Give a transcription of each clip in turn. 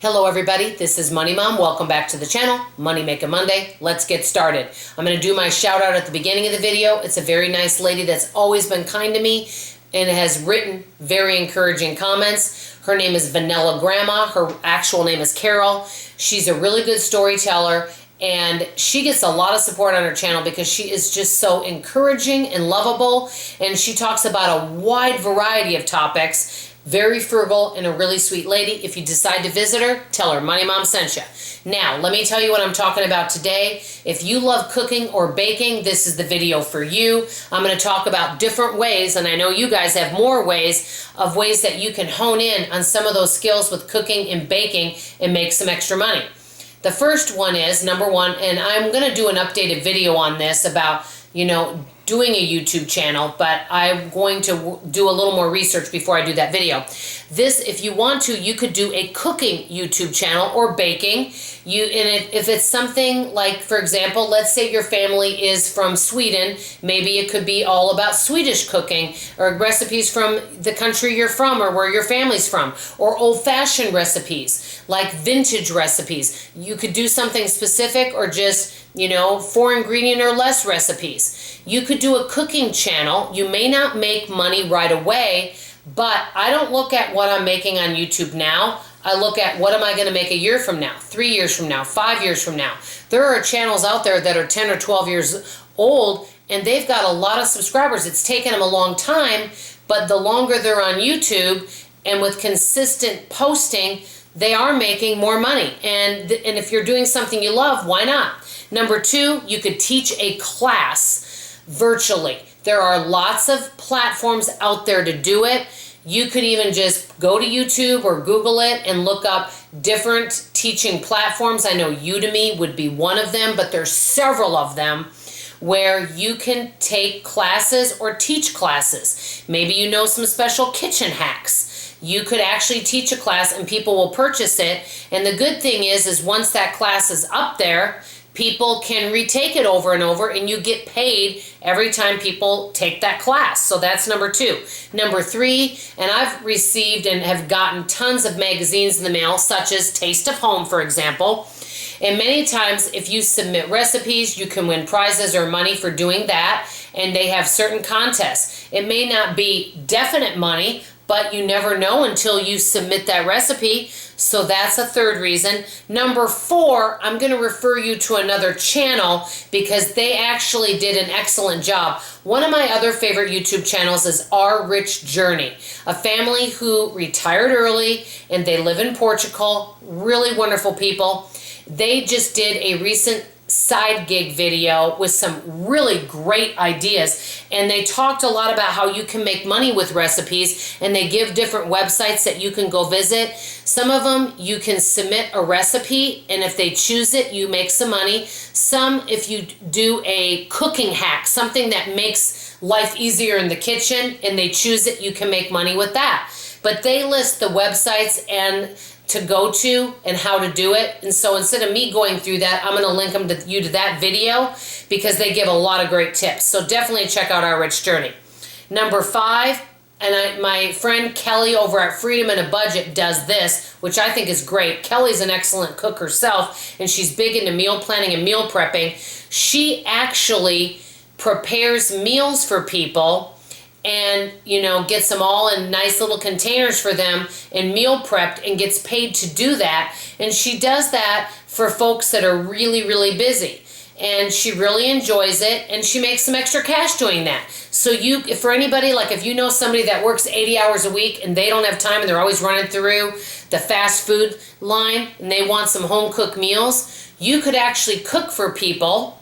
Hello everybody, this is Money Mom. Welcome back to the channel, Money Making Monday. Let's get started. I'm going to do my shout out at the beginning of the video. It's a very nice lady that's always been kind to me and has written very encouraging comments. Her name is Vanilla Grandma. Her actual name is Carol. She's a really good storyteller and she gets a lot of support on her channel because she is just so encouraging and lovable, and she talks about a wide variety of topics. Very frugal and a really sweet lady. If you decide to visit her, tell her Money Mom sent you. Now, let me tell you what I'm talking about today. If you love cooking or baking, this is the video for you. I'm going to talk about different ways, and I know you guys have more ways that you can hone in on some of those skills with cooking and baking and make some extra money. The first one is, number one, and I'm going to do an updated video on this about, doing a YouTube channel, but I'm going to do a little more research before I do that video. This, if you want to, you could do a cooking YouTube channel or baking. If it's something like, for example, let's say your family is from Sweden, maybe it could be all about Swedish cooking or recipes from the country you're from or where your family's from, or old-fashioned recipes, like vintage recipes. You could do something specific or just, 4 ingredient or less recipes. You could do a cooking channel. You may not make money right away, but I don't look at what I'm making on YouTube now. I look at what am I going to make a year from now, 3 years from now, 5 years from now. There are channels out there that are 10 or 12 years old and they've got a lot of subscribers. It's taken them a long time, but the longer they're on YouTube and with consistent posting, they are making more money. And if you're doing something you love, why not? Number two, you could teach a class virtually. There are lots of platforms out there to do it. You could even just go to YouTube or Google it and look up different teaching platforms. I know Udemy would be one of them, but there's several of them where you can take classes or teach classes. Maybe you know some special kitchen hacks. You could actually teach a class and people will purchase it. And the good thing is once that class is up there, people can retake it over and over and you get paid every time people take that class. So that's number two. Number three, and I've received and have gotten tons of magazines in the mail, such as Taste of Home, for example. And many times if you submit recipes, you can win prizes or money for doing that. And they have certain contests. It may not be definite money, but you never know until you submit that recipe. So that's a third reason. Number four, I'm going to refer you to another channel because they actually did an excellent job. One of my other favorite YouTube channels is Our Rich Journey, a family who retired early and they live in Portugal. Really wonderful people. They just did a recent side gig video with some really great ideas, and they talked a lot about how you can make money with recipes, and they give different websites that you can go visit. Some of them you can submit a recipe and if they choose it you make some money. Some, if you do a cooking hack, something that makes life easier in the kitchen and they choose it, you can make money with that. But they list the websites and to go to and how to do it. And so instead of me going through that, I'm going to link them to you to that video because they give a lot of great tips. So definitely check out Our Rich Journey. Number five, and my friend Kelly over at Freedom in a Budget does this, which I think is great. Kelly's an excellent cook herself, and she's big into meal planning and meal prepping. She actually prepares meals for people and gets them all in nice little containers for them and meal prepped and gets paid to do that. And she does that for folks that are really, really busy. And she really enjoys it and she makes some extra cash doing that. So for anybody, like if you know somebody that works 80 hours a week and they don't have time and they're always running through the fast food line and they want some home cooked meals, you could actually cook for people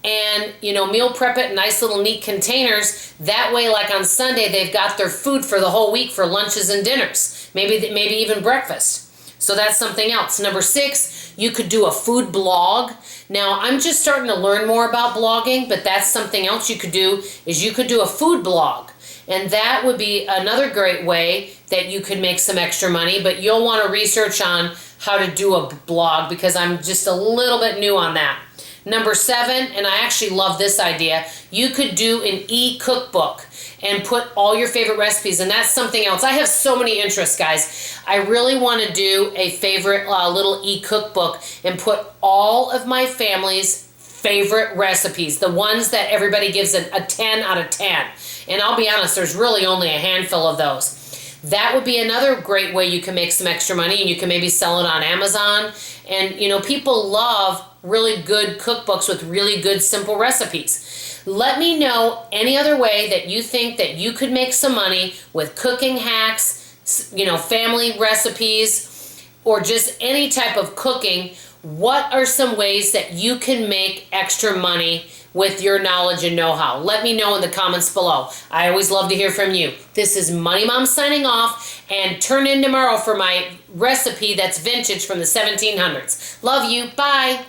and meal prep it in nice little neat containers. That way, like on Sunday, they've got their food for the whole week for lunches and dinners, maybe even breakfast. So that's something else. Number six, you could do a food blog. Now I'm just starting to learn more about blogging, but that's something else you could do, is you could do a food blog. And that would be another great way that you could make some extra money, but you'll want to research on how to do a blog because I'm just a little bit new on that. Number 7, and I actually love this idea, you could do an e-cookbook and put all your favorite recipes, and that's something else. I have so many interests, guys. I really want to do a favorite little e-cookbook and put all of my family's favorite recipes, the ones that everybody gives a 10 out of 10. And I'll be honest, there's really only a handful of those. That would be another great way you can make some extra money, and you can maybe sell it on Amazon. And you know, people love really good cookbooks with really good simple recipes. Let me know any other way that you think that you could make some money with cooking hacks, you know, family recipes, or just any type of cooking. What are some ways that you can make extra money with your knowledge and know-how? Let me know in the comments below. I always love to hear from you. This is Money Mom signing off, and turn in tomorrow for my recipe that's vintage from the 1700s. Love you. Bye.